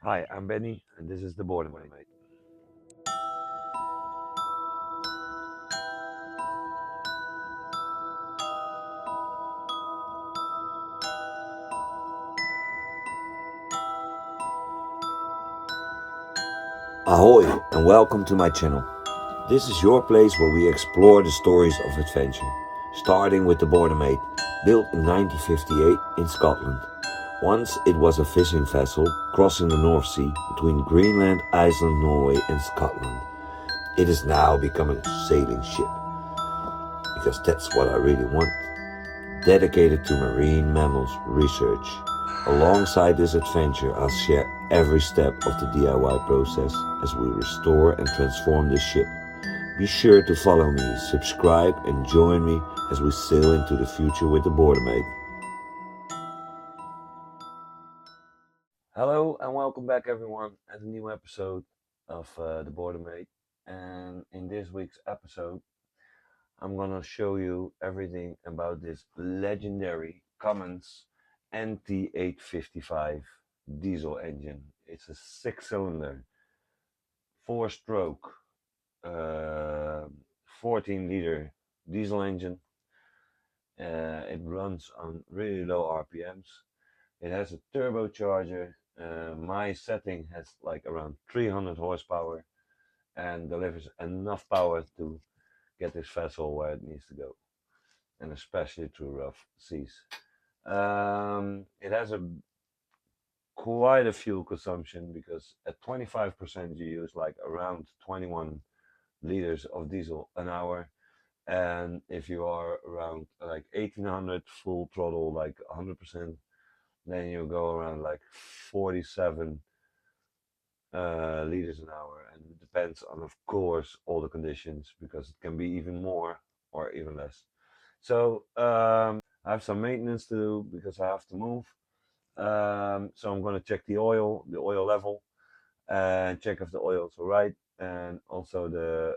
Hi, I'm Benny, and this is the Boredom Mate. Ahoy and welcome to my channel. This is your place where we explore the stories of adventure, starting with the Border Mate, built in 1958 in Scotland. Once it was a fishing vessel crossing the North Sea between Greenland, Iceland, Norway and Scotland. It is now become a sailing ship, because that's what I really want, dedicated to marine mammals research. Alongside this adventure, I'll share every step of the DIY process as we restore and transform this ship. Be sure to follow me, subscribe and join me as we sail into the future with the Border Mate. Hello, and welcome back, everyone, at a new episode of the Boredom Mate. And in this week's episode, I'm gonna show you everything about this legendary Cummins NT855 diesel engine. It's a 6-cylinder, 4-stroke, 14-liter diesel engine. It runs on really low RPMs. It has a turbocharger. My setting has like around 300 horsepower and delivers enough power to get this vessel where it needs to go, and especially through rough seas. It has a quite a fuel consumption because at 25% you use like around 21 liters of diesel an hour, and if you are around like 1800 full throttle, like 100%, then you go around like 47 liters an hour, and it depends on, of course, all the conditions, because it can be even more or even less. So I have some maintenance to do because I have to move. So I'm going to check the oil level, and check if the oil is all right, and also the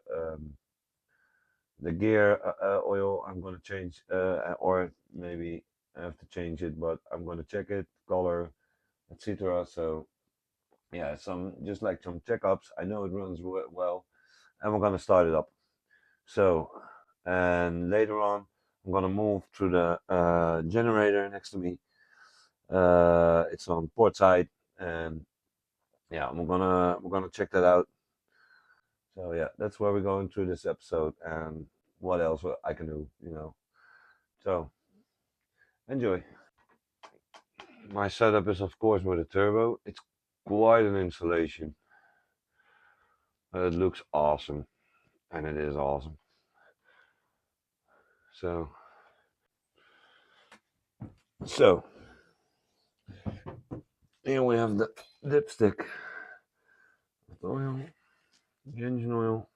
gear oil I'm going to change, or maybe I have to change it, but I'm going to check it, color, etc. So yeah, some just like some checkups. I know it runs well, and we're gonna start it up. So, and later on, I'm gonna move to the generator next to me. It's on port side, and yeah, we're gonna check that out. So yeah, that's where we're going through this episode, and what else I can do. So enjoy. My setup is of course with a turbo. It's quite an installation. It looks awesome, and it is awesome. So, so here we have the dipstick with oil, the engine oil.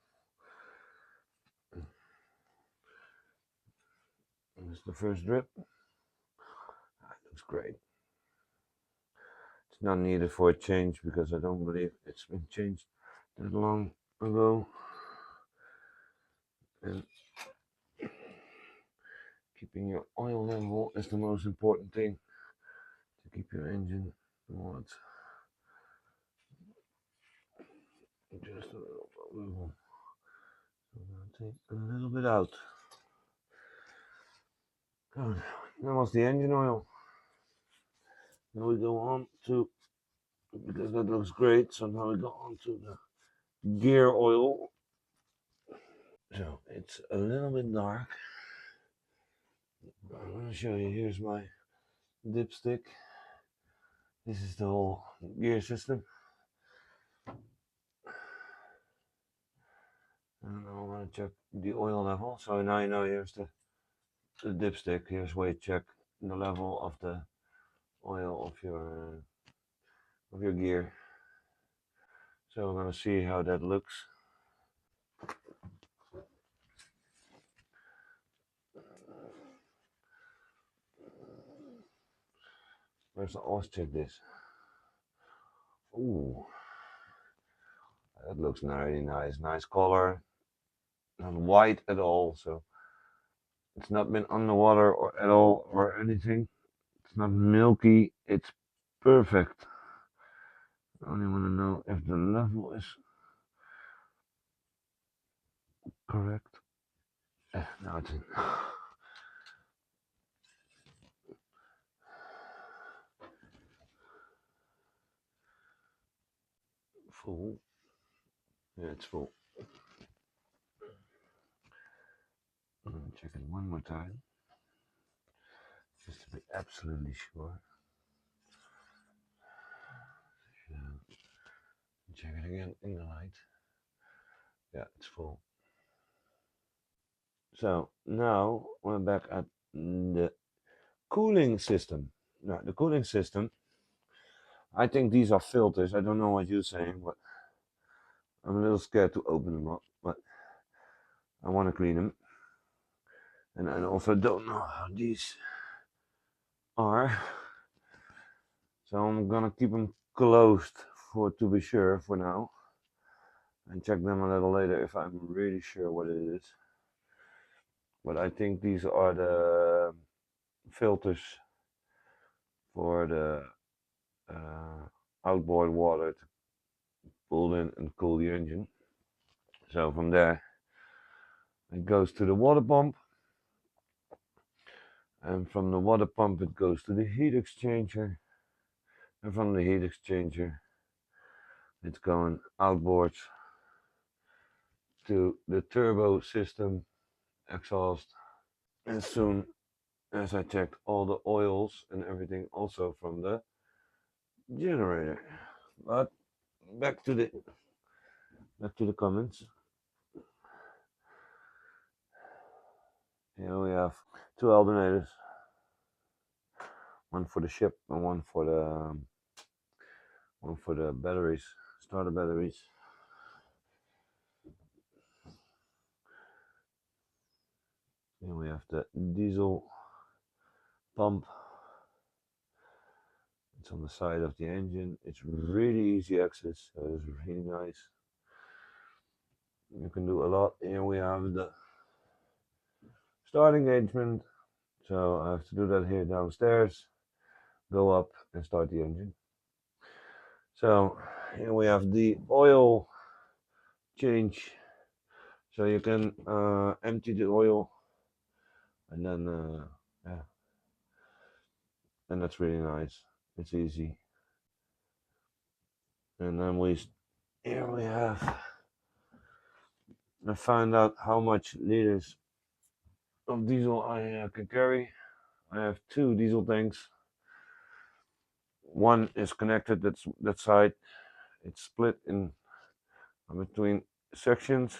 And this is the first drip. That looks great. It's not needed for a change because I don't believe it's been changed that long ago. And keeping your oil level is the most important thing to keep your engine what just a little level. So I'm gonna take a little bit out. Good. That was the engine oil. Now we go on to, because that looks great, so now we go on to the gear oil. So it's a little bit dark. I'm going to show you. Here's my dipstick. This is the whole gear system. And I'm going to check the oil level. So now you know, here's the dipstick. Here's where you check the level of the oil of your gear. So we're going to see how that looks. First, let's check this. Ooh, that looks really nice. Nice color. Not white at all. So it's not been underwater or at all or anything. It's not milky. It's perfect. only want to know if the level is correct. Now it's in. Full. Yeah, it's full. I'm gonna check it one more time, just to be absolutely sure. Yeah. Check it again in the light. Yeah, it's full. So now we're back at the cooling system. Now the cooling system, I think these are filters. I don't know what you're saying, but I'm a little scared to open them up. But I want to clean them, and I also don't know how these are. So I'm gonna keep them closed for to be sure for now, and check them a little later if I'm really sure what it is. But I think these are the filters for the outboard water to pull in and cool the engine. So from there it goes to the water pump, and from the water pump it goes to the heat exchanger, and from the heat exchanger it's going outboards to the turbo system exhaust. As soon as I checked all the oils and everything also from the generator. But back to the Cummins. Here we have two alternators, one for the ship and one for the batteries, starter batteries. Here we have the diesel pump. It's on the side of the engine. It's really easy access, so it's really nice. You can do a lot. Here we have the start engagement. So I have to do that here downstairs. Go up and start the engine. So here we have the oil change. So you can empty the oil, and then yeah, and that's really nice. It's easy. And then here we have. I found out how much liters of diesel I can carry. I have two diesel tanks. One is connected. That's that side. It's split in between sections.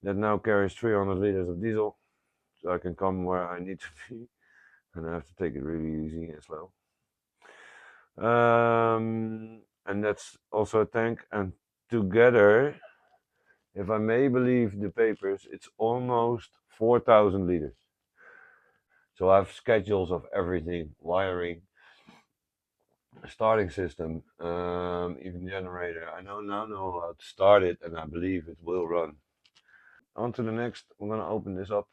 That now carries 300 liters of diesel, so I can come where I need to be, and I have to take it really easy and slow. And that's also a tank, and together, if I may believe the papers, it's almost 4,000 liters. So I have schedules of everything, wiring, starting system, even generator. I now know how to start it, and I believe it will run. On to the next. We're gonna open this up,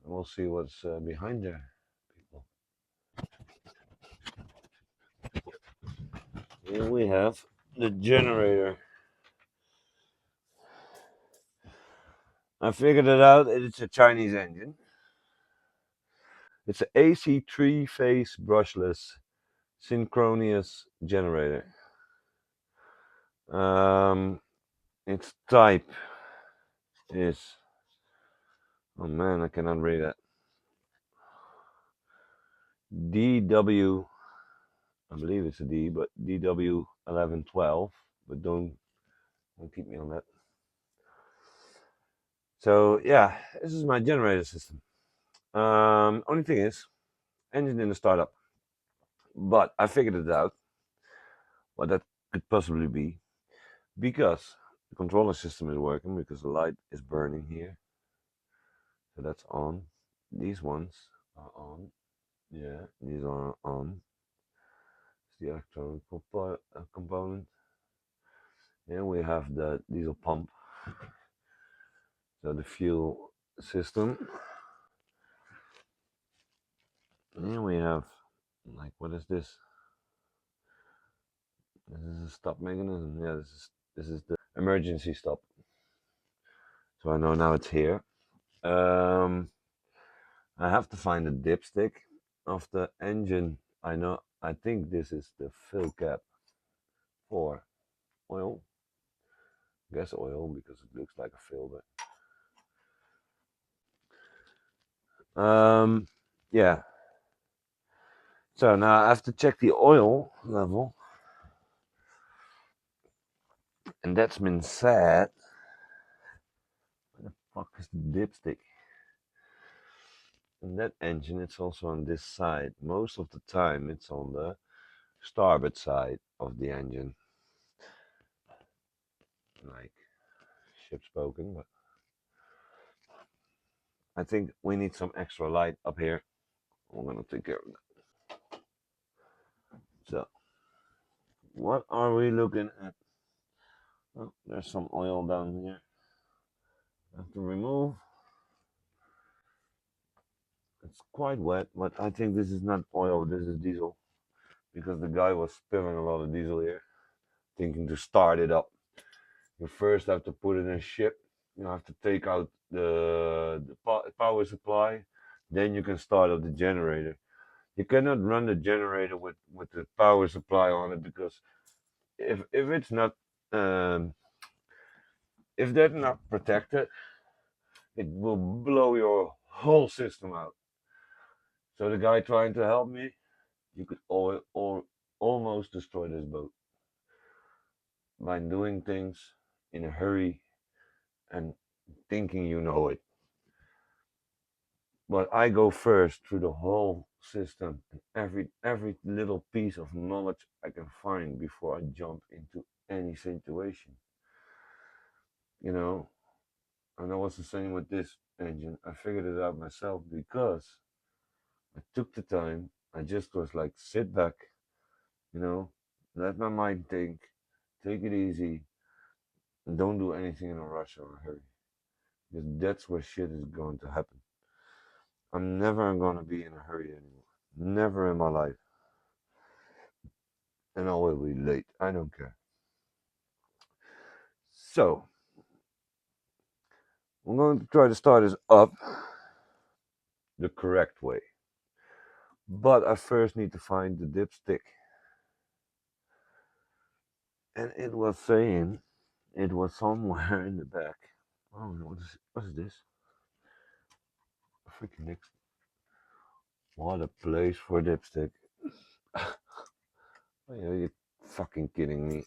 and we'll see what's behind there, people. Here we have the generator. I figured it out. It's a Chinese engine. It's an AC three-phase brushless synchronous generator. Its type is, oh man, I cannot read that. DW, I believe it's a D, but DW1112. But don't keep me on that. So yeah, this is my generator system. Only thing is, engine in the startup. But I figured it out what that could possibly be, because the controller system is working, because the light is burning here. So that's on. These ones are on. Yeah, these are on. It's the electronic component. Here we have the diesel pump. So the fuel system. Here we have, like, what is this? This is a stop mechanism. Yeah, this is the emergency stop. So I know now it's here. Um, I have to find the dipstick of the engine. I think this is the fill cap for oil, gas oil, because it looks like a fill, but yeah. So now I have to check the oil level, and that's been said. Where the fuck is the dipstick? And that engine, it's also on this side. Most of the time, it's on the starboard side of the engine, like ship spoken. But I think we need some extra light up here. I'm gonna take care of that. So, what are we looking at? Oh, there's some oil down here. I have to remove. It's quite wet, but I think this is not oil. This is diesel, because the guy was spilling a lot of diesel here, thinking to start it up. You first have to put it in a ship. You have to take out the power supply. Then you can start up the generator. You cannot run the generator with the power supply on it, because if it's not um, if they're not protected, it will blow your whole system out. So the guy trying to help me, you could almost destroy this boat by doing things in a hurry and thinking you know it. But I go first through the whole system and every little piece of knowledge I can find before I jump into any situation. You know, and that was the same with this engine. I figured it out myself because I took the time. I just was like, sit back, you know, let my mind think, take it easy, and don't do anything in a rush or a hurry. Because that's where shit is going to happen. I'm never going to be in a hurry anymore. Never in my life. And I will be late. I don't care. So, I'm going to try to start this up the correct way. But I first need to find the dipstick. And it was saying it was somewhere in the back. Oh, what is this? Freaking next. What a place for dipstick. Are you fucking kidding me?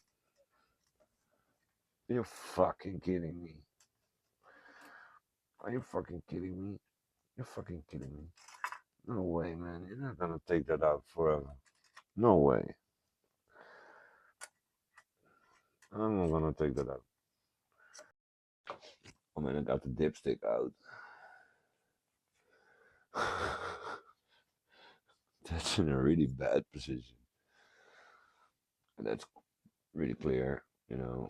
You're fucking kidding me. Are you fucking kidding me? You're fucking kidding me. No way, man. You're not gonna take that out forever. No way. I'm not gonna take that out. Oh man, I got the dipstick out. That's in a really bad position. And that's really clear, you know.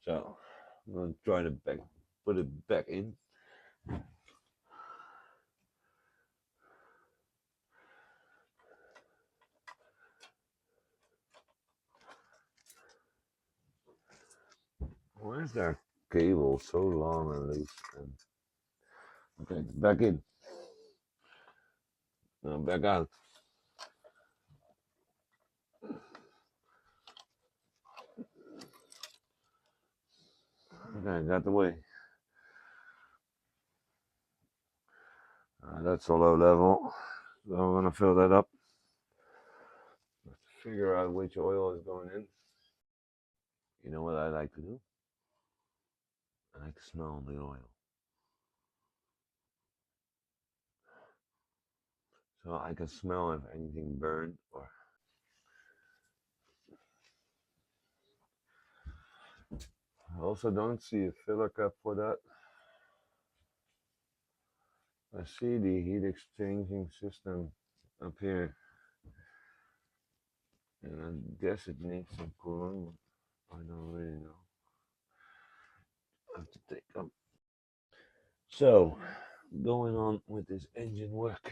So I'm gonna try to put it back in. Why is that cable so long and loose? And okay, it's back in. Now back out. Okay, got the way. That's a low level. So I'm gonna fill that up. Figure out which oil is going in. You know what I like to do? I like to smell the oil. So I can smell if anything burned or. I also don't see a filler cap for that. I see the heat exchanging system up here. And I guess it needs some coolant. I don't really know. I have to take up. So, going on with this engine work.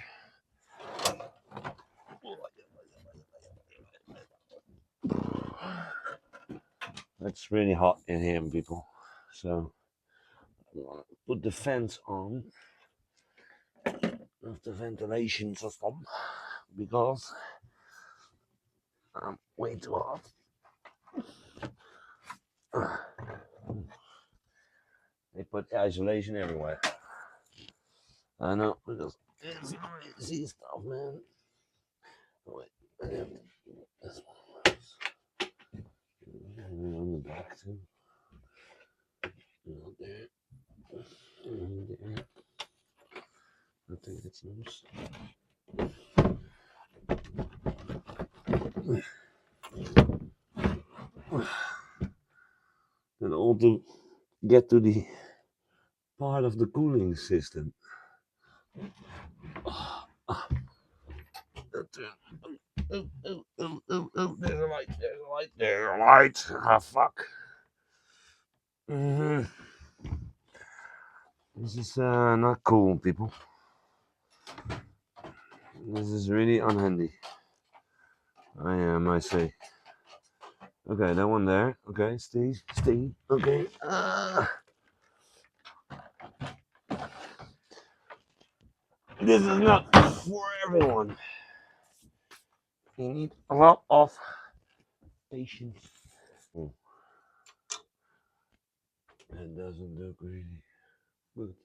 It's really hot in here, people. So, I'm gonna put the fans on of the ventilation system because I'm way too hot. They put isolation everywhere. I know, because it's crazy stuff, man. Wait, I have this one. And on the back too. Not there. And there. I think it's loose. And all to get to the part of the cooling system. Oh, there's a light, there's a light, there's a light. Ah, fuck. Mm-hmm. This is not cool, people. This is really unhandy. I say. Okay, that one there. Okay, Steve. Okay. This is not for everyone. You need a lot of patience. Oh, that doesn't look really good.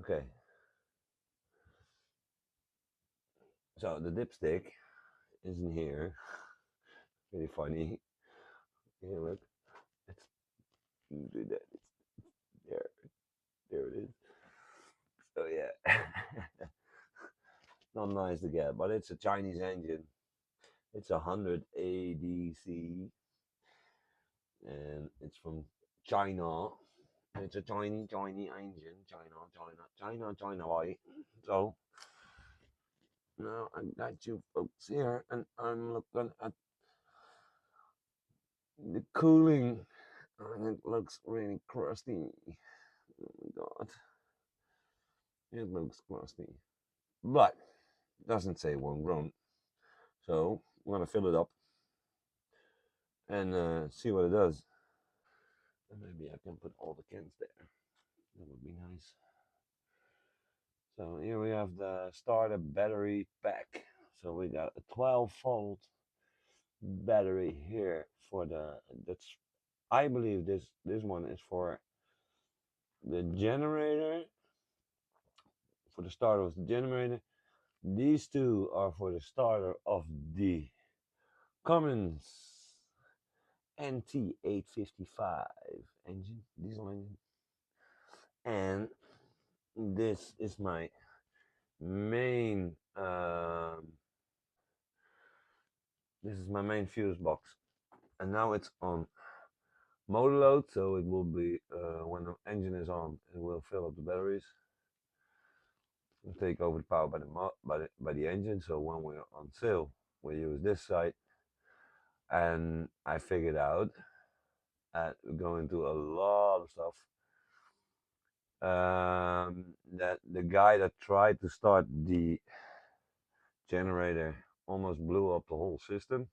Okay. So the dipstick isn't here. Really funny. Yeah, look. It's do that. It's there. There it is. So yeah. Not nice to get, but it's a Chinese engine. It's 100 ADC and it's from China. It's a Chinese engine. China, right? So now I got you folks here, and I'm looking at the cooling, and it looks really crusty. Oh my god, it looks crusty, but it doesn't say it won't run. So I'm gonna fill it up and see what it does. And maybe I can put all the cans there. That would be nice. So here we have the starter battery pack. So we got a 12-volt battery here for that's I believe this one is for the generator, for the starter of the generator. These two are for the starter of the Cummins NT855 engine, diesel engine. And this is my main fuse box, and now it's on motor load, so it will be when the engine is on, it will fill up the batteries and take over the power by the engine. So when we're on sail, we use this side, and I figured out, and we're going through a lot of stuff, that the guy that tried to start the generator almost blew up the whole system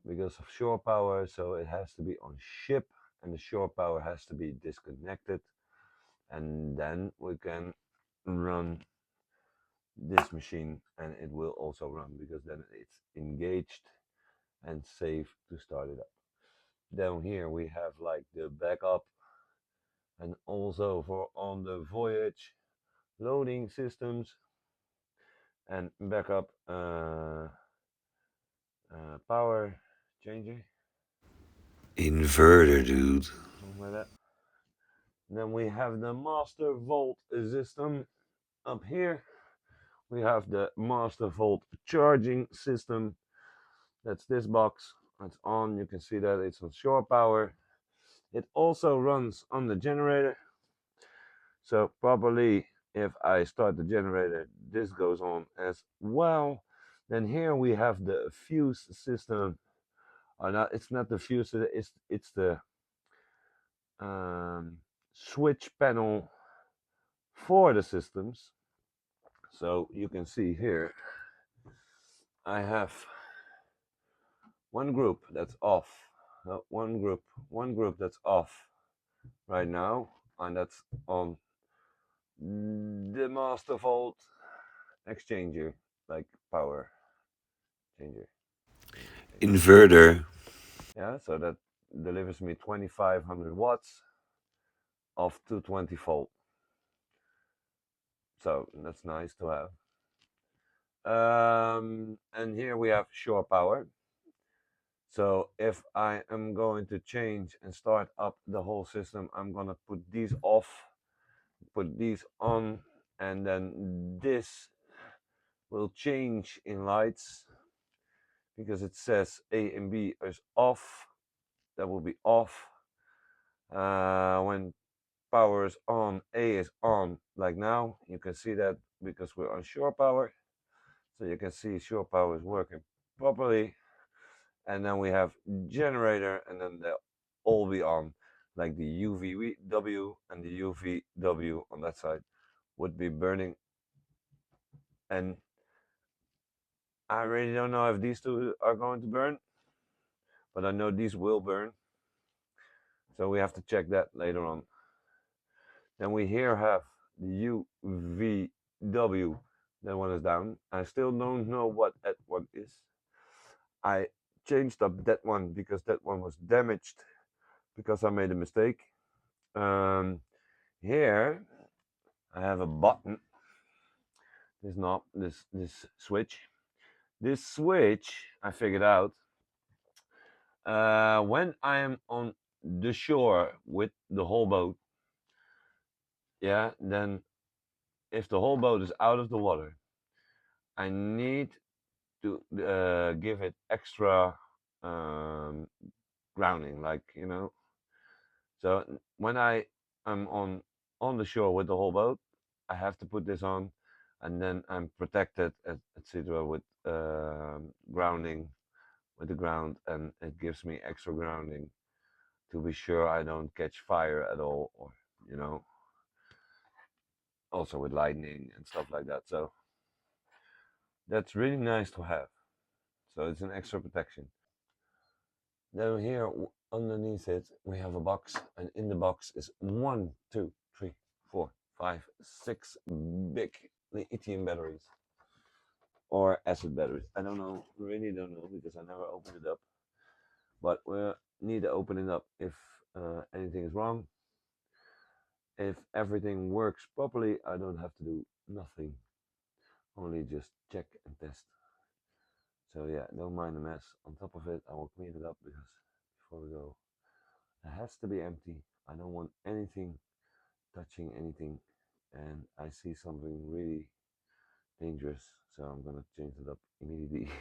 because of shore power. So it has to be on ship, and the shore power has to be disconnected, and then we can run this machine, and it will also run because then it's engaged and safe to start it up. Down here we have like the backup, and also for on the voyage loading systems and backup power changer, Inverter, dude. something like that. Then we have the master volt system up here. We have the master volt charging system. That's this box. It's on. You can see that it's on shore power. It also runs on the generator. So probably if I start the generator, this goes on as well. Then here we have the fuse system. Or not, it's not the fuse. It's the switch panel for the systems. So you can see here, I have one group that's off, one group that's off right now, and that's on the master volt exchanger, like power changer. Inverter. Yeah, so that delivers me 2500 watts of 220 volt. So that's nice to have. And here we have shore power. So if I am going to change and start up the whole system, I'm gonna put these off, put these on, and then this will change in lights because it says A and B is off. That will be off. When power is on, A is on, like now. You can see that because we're on shore power. So you can see shore power is working properly. And then we have generator, and then they'll all be on. Like the UVW and the UVW on that side would be burning. And I really don't know if these two are going to burn, but I know these will burn. So we have to check that later on. Then we here have the UVW. That one is down. I still don't know what that one is. I changed up that one because that one was damaged because I made a mistake. Um, Here I have a button. This knob, this switch. This switch I figured out when I am on the shore with the whole boat. Yeah, then if the whole boat is out of the water, I need to give it extra um, grounding, like So when I am on the shore with the whole boat, I have to put this on, and then I'm protected, etc. with grounding with the ground, and it gives me extra grounding to be sure I don't catch fire at all, or you know, also with lightning and stuff like that. So that's really nice to have. So it's an extra protection. Then here underneath it we have a box, and in the box is one, two, three, four, five, six big lithium batteries or acid batteries. I don't know, really don't know because I never opened it up. But we need to open it up if anything is wrong. If everything works properly, I don't have to do nothing, only just check and test. So yeah, don't mind the mess. On top of it, I will clean it up because before we go, it has to be empty. I don't want anything touching anything, and I see something really dangerous, so I'm gonna change it up immediately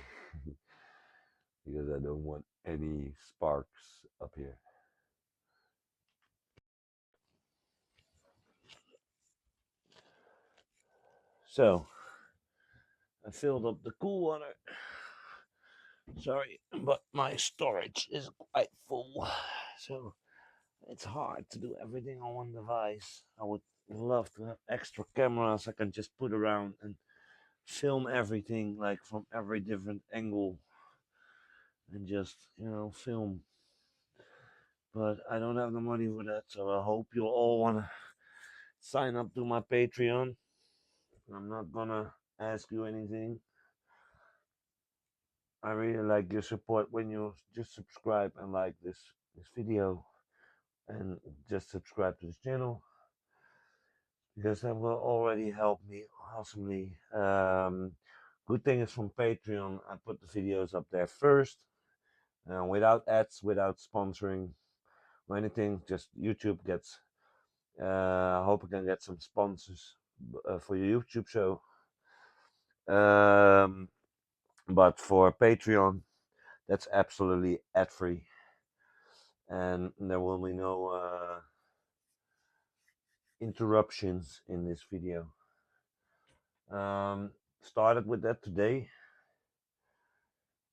because I don't want any sparks up here. So I filled up the cool water. Sorry, but my storage is quite full, so it's hard to do everything on one device. I would love to have extra cameras I can just put around and film everything like from every different angle and just film. But I don't have the money for that, so I hope you'll all want to sign up to my Patreon. I'm not gonna ask you anything. I really like your support when you just subscribe and like this video and just subscribe to this channel because that will already help me awesomely. Good thing is from Patreon, I put the videos up there first, without ads, without sponsoring or anything. Just YouTube gets. I hope I can get some sponsors for your YouTube show. Um, but for Patreon, that's absolutely ad free, and there will be no interruptions in this video. Started with that today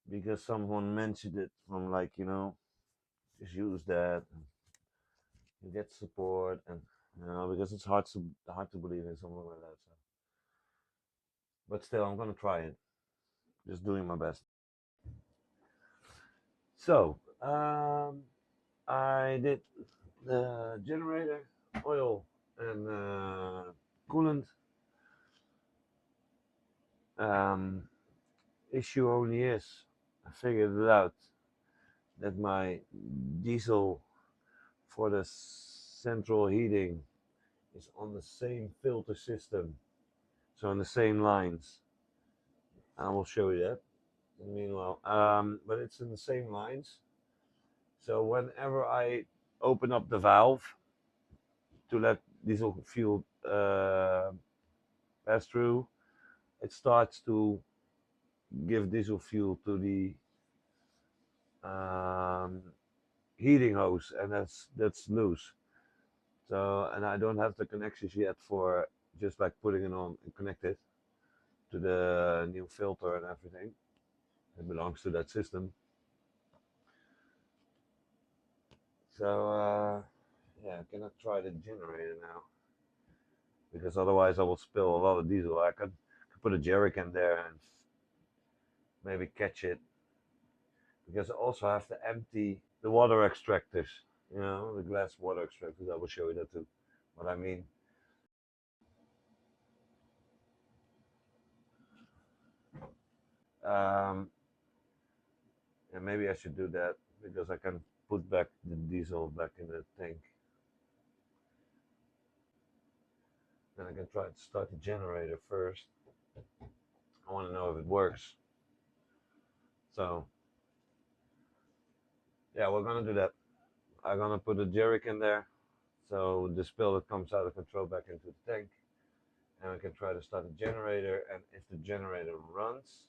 because someone mentioned it from like just use that, get support, and because it's hard to believe in something like that. So, but still, I'm gonna try it. Just doing my best. So, I did the generator, oil, and coolant. Um, Issue only is, I figured it out that my diesel for the central heating is on the same filter system, so on the same lines. I will show you that. Meanwhile, but it's in the same lines. So whenever I open up the valve to let diesel fuel pass through, it starts to give diesel fuel to the um, heating hose, and that's loose. So, and I don't have the connections yet for just like putting it on and connect it to the new filter and everything. It belongs to that system. So, yeah, I cannot try the generator now because otherwise I will spill a lot of diesel. I could put a jerry can there and maybe catch it because I also have to empty the water extractors, the glass water extractors. I will show you that too. What I mean. Um, and maybe I should do that because I can put back the diesel back in the tank. Then I can try to start the generator first. I want to know if it works. So yeah, we're gonna do that. I'm gonna put a jerry can there, so the spill that comes out of control back into the tank, and we can try to start the generator. And if the generator runs,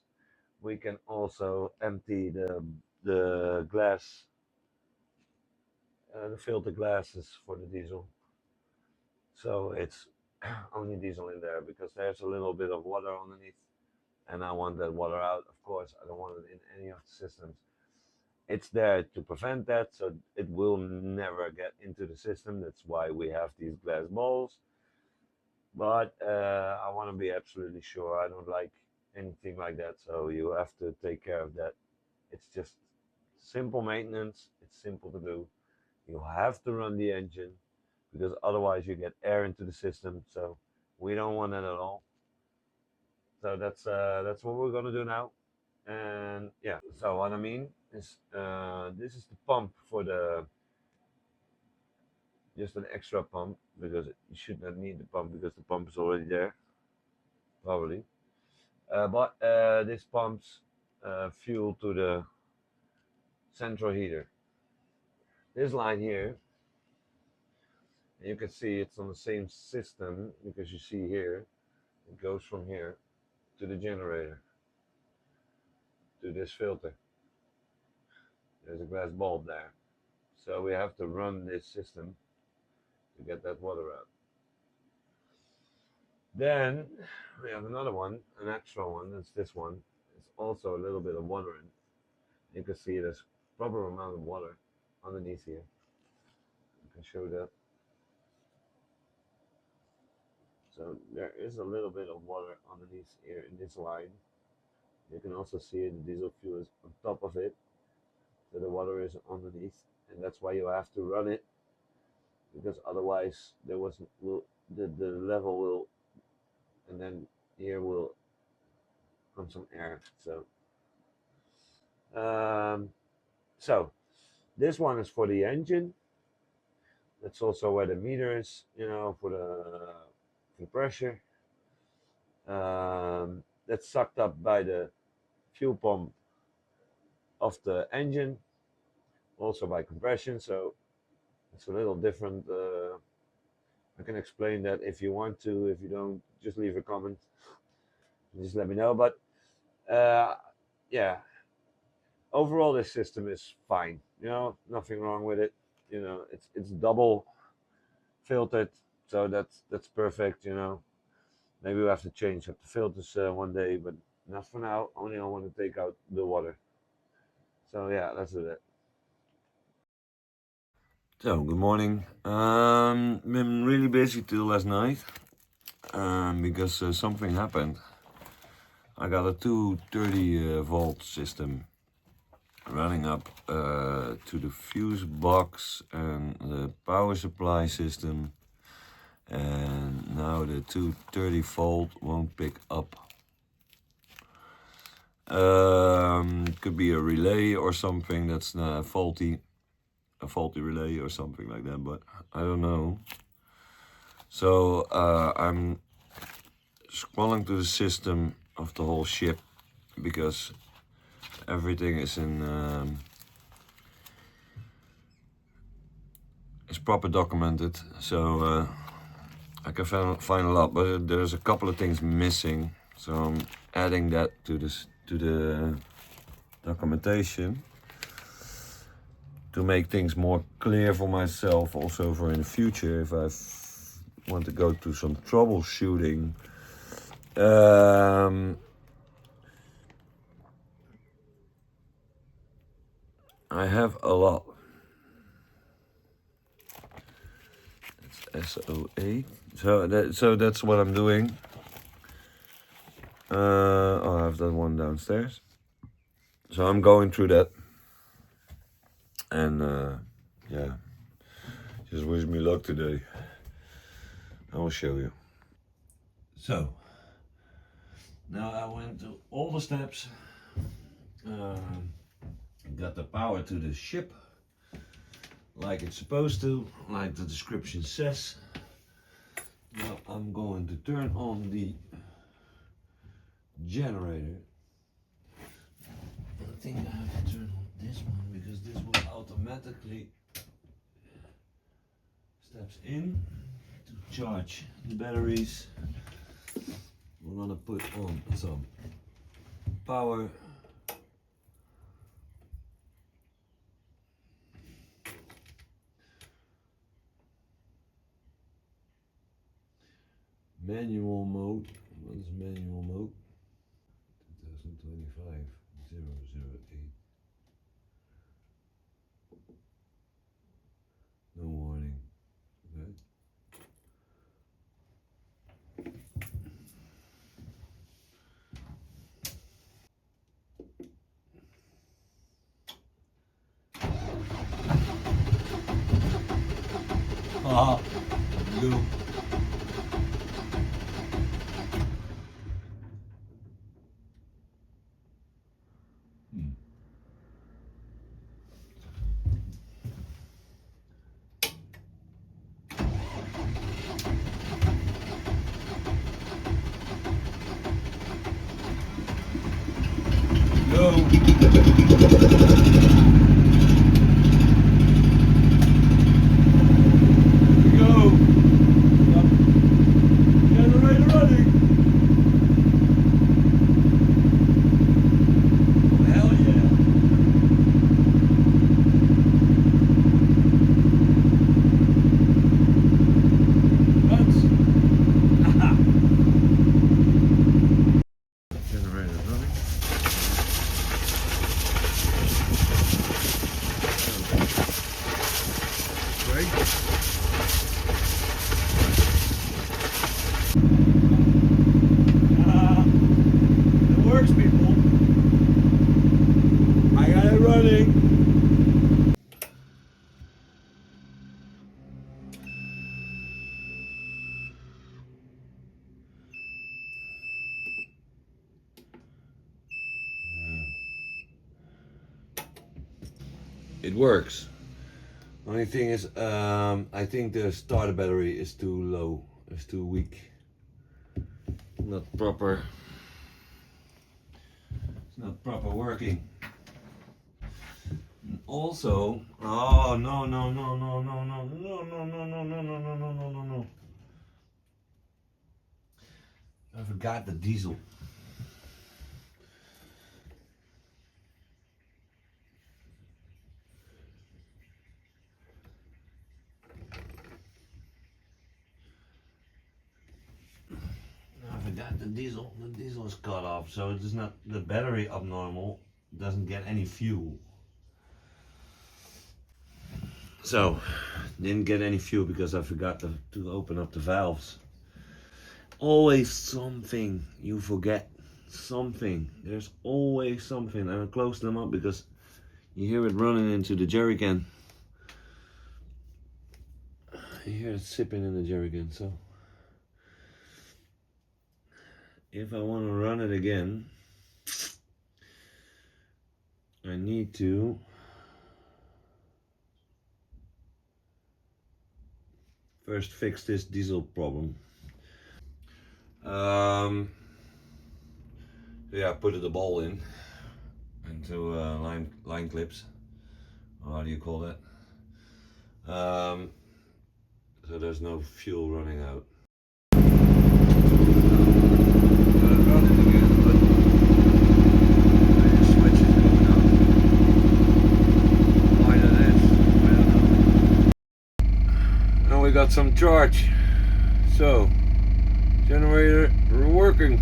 we can also empty the glass, the filter glasses for the diesel. So it's only diesel in there because there's a little bit of water underneath, and I want that water out. Of course, I don't want it in any of the systems. It's there to prevent that, so it will never get into the system. That's why we have these glass balls. But I want to be absolutely sure. I don't like anything like that, so you have to take care of that. It's just simple maintenance. It's simple to do. You have to run the engine because otherwise you get air into the system. So we don't want that at all. So that's what we're gonna do now. And yeah, so what I mean is this is the pump for the just an extra pump because you should not need the pump because the pump is already there probably. But this pumps fuel to the central heater. This line here, you can see it's on the same system because you see here it goes from here to the generator to this filter. There's a glass bulb there, so we have to run this system to get that water out. Then we have another one, an extra one. That's this one. It's also a little bit of water in. You can see there's proper amount of water underneath here. I can show that. So there is a little bit of water underneath here in this line. You can also see the diesel fuel is on top of it. So the water is underneath, and that's why you have to run it because otherwise there was will the level will, and then here will come some air. Um, so this one is for the engine. That's also where the meter is, for the pressure. That's sucked up by the fuel pump of the engine, also by compression. So it's a little different. I can explain that if you want to. If you don't, just leave a comment. Just let me know. But yeah, overall this system is fine. Nothing wrong with it. It's double filtered, so that's perfect. Maybe we have to change up the filters one day, but not for now. Only I want to take out the water. So yeah, let's do that. So, good morning. Been really busy till last night because something happened. I got a 230 volt system running up to the fuse box and the power supply system, and now the 230 volt won't pick up. Could be a relay or something that's faulty. A faulty relay or something like that, but I don't know. So I'm scrolling to the system of the whole ship because everything is is proper documented. So I can find a lot, but there's a couple of things missing. So I'm adding that to the documentation to make things more clear for myself, also for in the future if I want to go to some troubleshooting. I have a lot. It's SO8. So that's what I'm doing. I have that one downstairs. So I'm going through that. And yeah, just wish me luck today. I will show you. So now I went to all the steps. Got the power to the ship like it's supposed to, like the description says. Now I'm going to turn on the generator. I think I have to turn on this one because this will automatically steps in to charge the batteries. We're gonna put on some power. Manual mode. What is manual mode? 2025 008. No warning. Okay. Ah, go. It works. Only thing is, I think the starter battery is too low. It's too weak. Not proper. It's not proper working. And also, oh no no no no no no no no no no no no no no no no no. I forgot the diesel. I forgot the diesel. The diesel is cut off, so it is not the battery abnormal. Doesn't get any fuel. So, didn't get any fuel because I forgot to open up the valves. Always something you forget. Something. There's always something. And I close them up because you hear it running into the jerry can. You hear it sipping in the jerry can. So, if I want to run it again, I need to first fix this diesel problem. Yeah, put the ball into line clips. How do you call that? So there's no fuel running out. Run it again, but the switch is going out. Why that is, I don't know. Now we got some charge. So, generator working.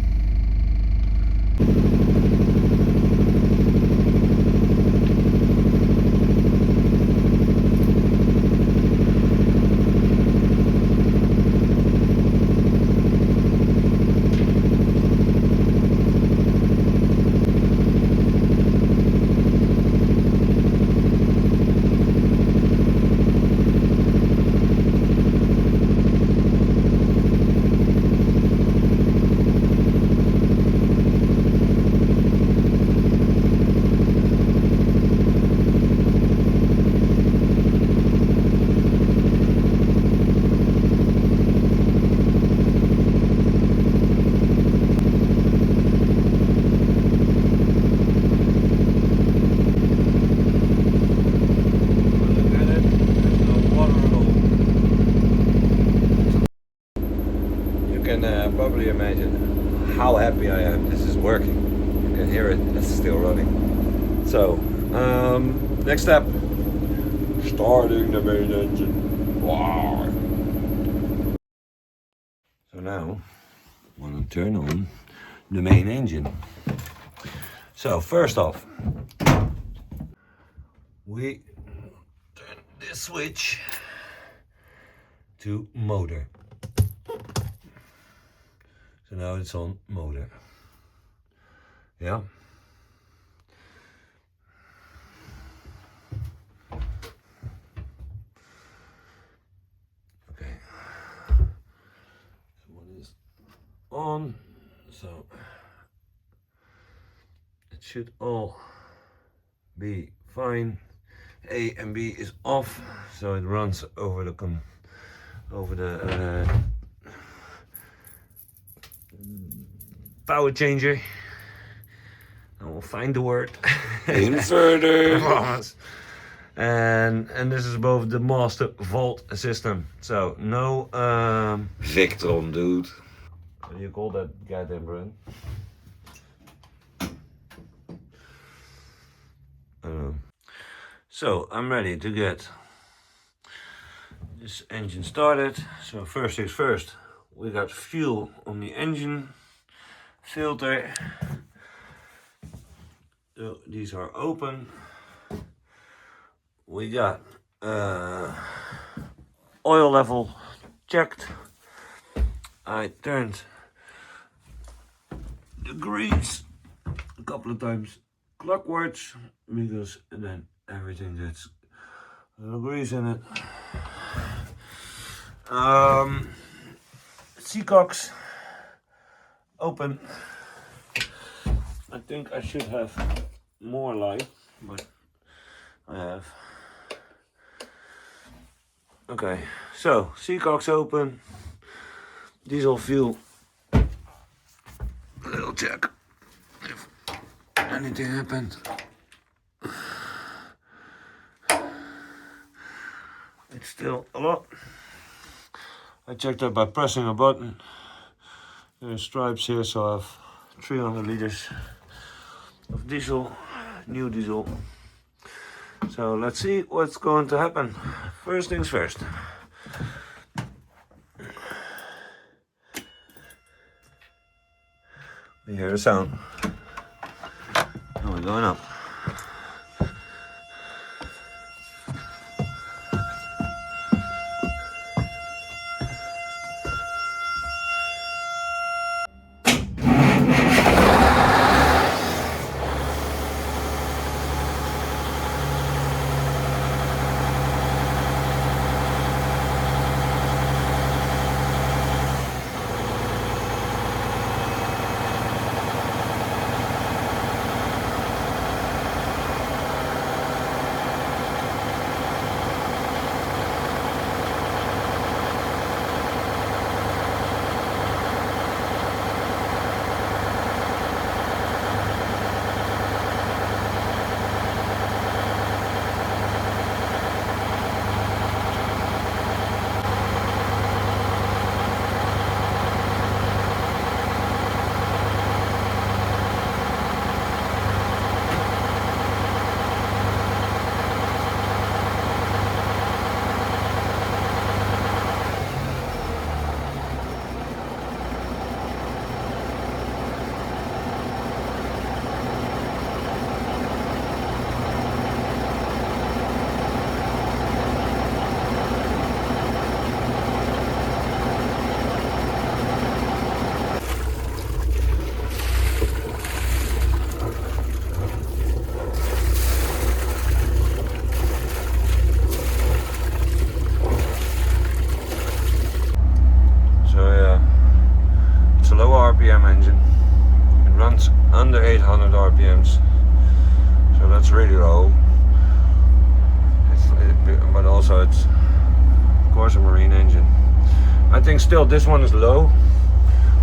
Probably imagine how happy I am. This is working. You can hear it. It's still running. So, next step: starting the main engine. Wow. So now, I want to turn on the main engine. So first off, we turn this switch to motor. So now it's on motor. Yeah. Okay. So one is on. So it should all be fine. A and B is off, so it runs over the power changer. I will find the word. Inverter. And this is both the master volt system. So no Victron, dude. What do you call that goddamn brand? I don't know. So I'm ready to get this engine started. So first things first, we got fuel on the engine filter. So these are open. We got oil level checked. I turned the grease a couple of times clockwards because then everything gets a little grease in it. Seacocks open. I think I should have more light, but I have. Okay, so seacocks open, diesel fuel, little check if anything happened. It's still a lot. I checked that by pressing a button. There's stripes here, so I have 300 liters of diesel, new diesel. So let's see what's going to happen. First things first. We hear the sound. And we're going up. RPM engine. It runs under 800 RPMs, so that's really low. But also it's of course a marine engine. I think still this one is low.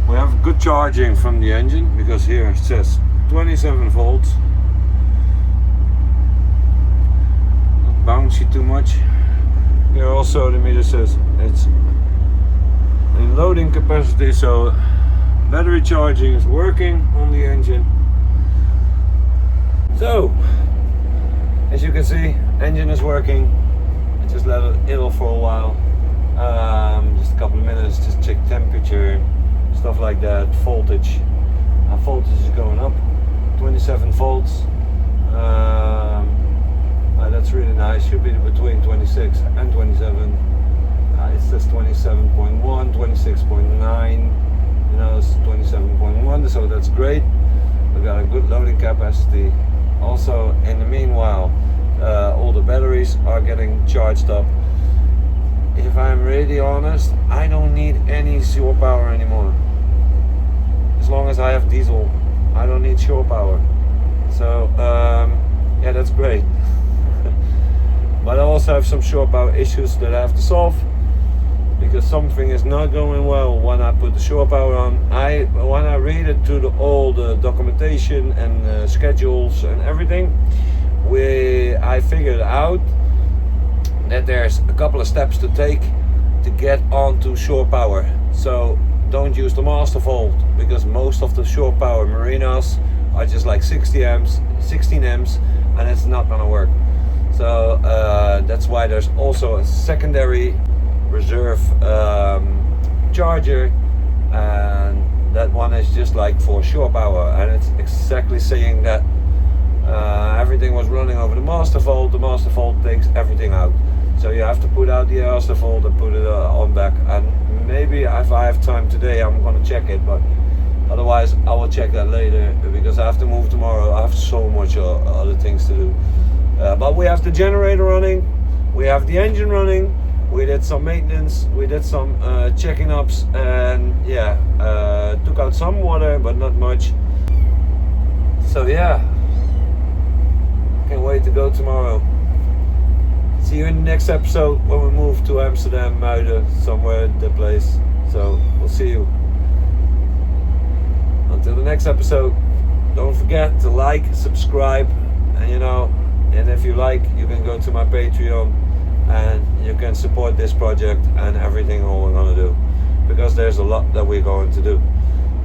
We have good charging from the engine because here it says 27 volts. Not bouncy too much. Here also the meter says it's in loading capacity, so battery charging is working on the engine. So as you can see, engine is working. I just let it idle for a while, just a couple of minutes, just check temperature, stuff like that. Voltage, voltage is going up, 27 volts. That's really nice. Should be between 26 and 27. It says 27.1, 26.9. You know, it's 27.1, so that's great. We got a good loading capacity. Also, in the meanwhile, all the batteries are getting charged up. If I'm really honest, I don't need any shore power anymore. As long as I have diesel, I don't need shore power. So yeah, that's great. But I also have some shore power issues that I have to solve, because something is not going well when I put the shore power on. When I read it to all the documentation and schedules and everything, I figured out that there's a couple of steps to take to get onto shore power. So don't use the master volt, because most of the shore power marinas are just like 16 amps, and it's not gonna work. So that's why there's also a secondary reserve charger, and that one is just like for shore power, and it's exactly saying that everything was running over the master volt. The master volt takes everything out, so you have to put out the master volt and put it on back. And maybe if I have time today, I'm gonna check it, but otherwise I will check that later, because I have to move tomorrow. I have so much other things to do. But we have the generator running, we have the engine running, we did some maintenance, we did some checking ups, and yeah, took out some water, but not much. So yeah, can't wait to go tomorrow. See you in the next episode when we move to Amsterdam, Muiden, somewhere in the place. So we'll see you. Until the next episode, don't forget to like, subscribe, and you know, and if you like, you can go to my Patreon and you can support this project and everything all we're gonna do, because there's a lot that we're going to do.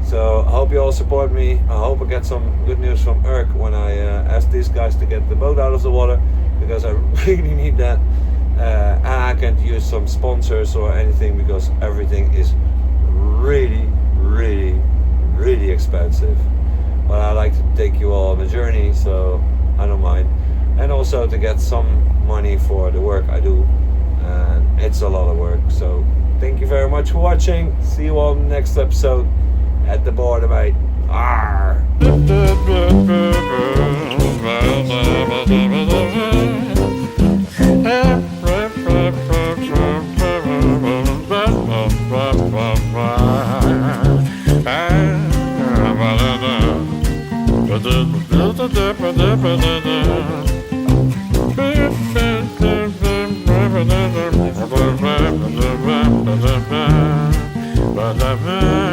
So I hope you all support me. I hope I get some good news from Urk when I ask these guys to get the boat out of the water, because I really need that. And I can't use some sponsors or anything, because everything is really, really, really expensive. But I like to take you all on a journey, so I don't mind. And also to get some money for the work I do, and it's a lot of work. So thank you very much for watching. See you all in the next episode at the border, mate. Arr. Ba-da-ba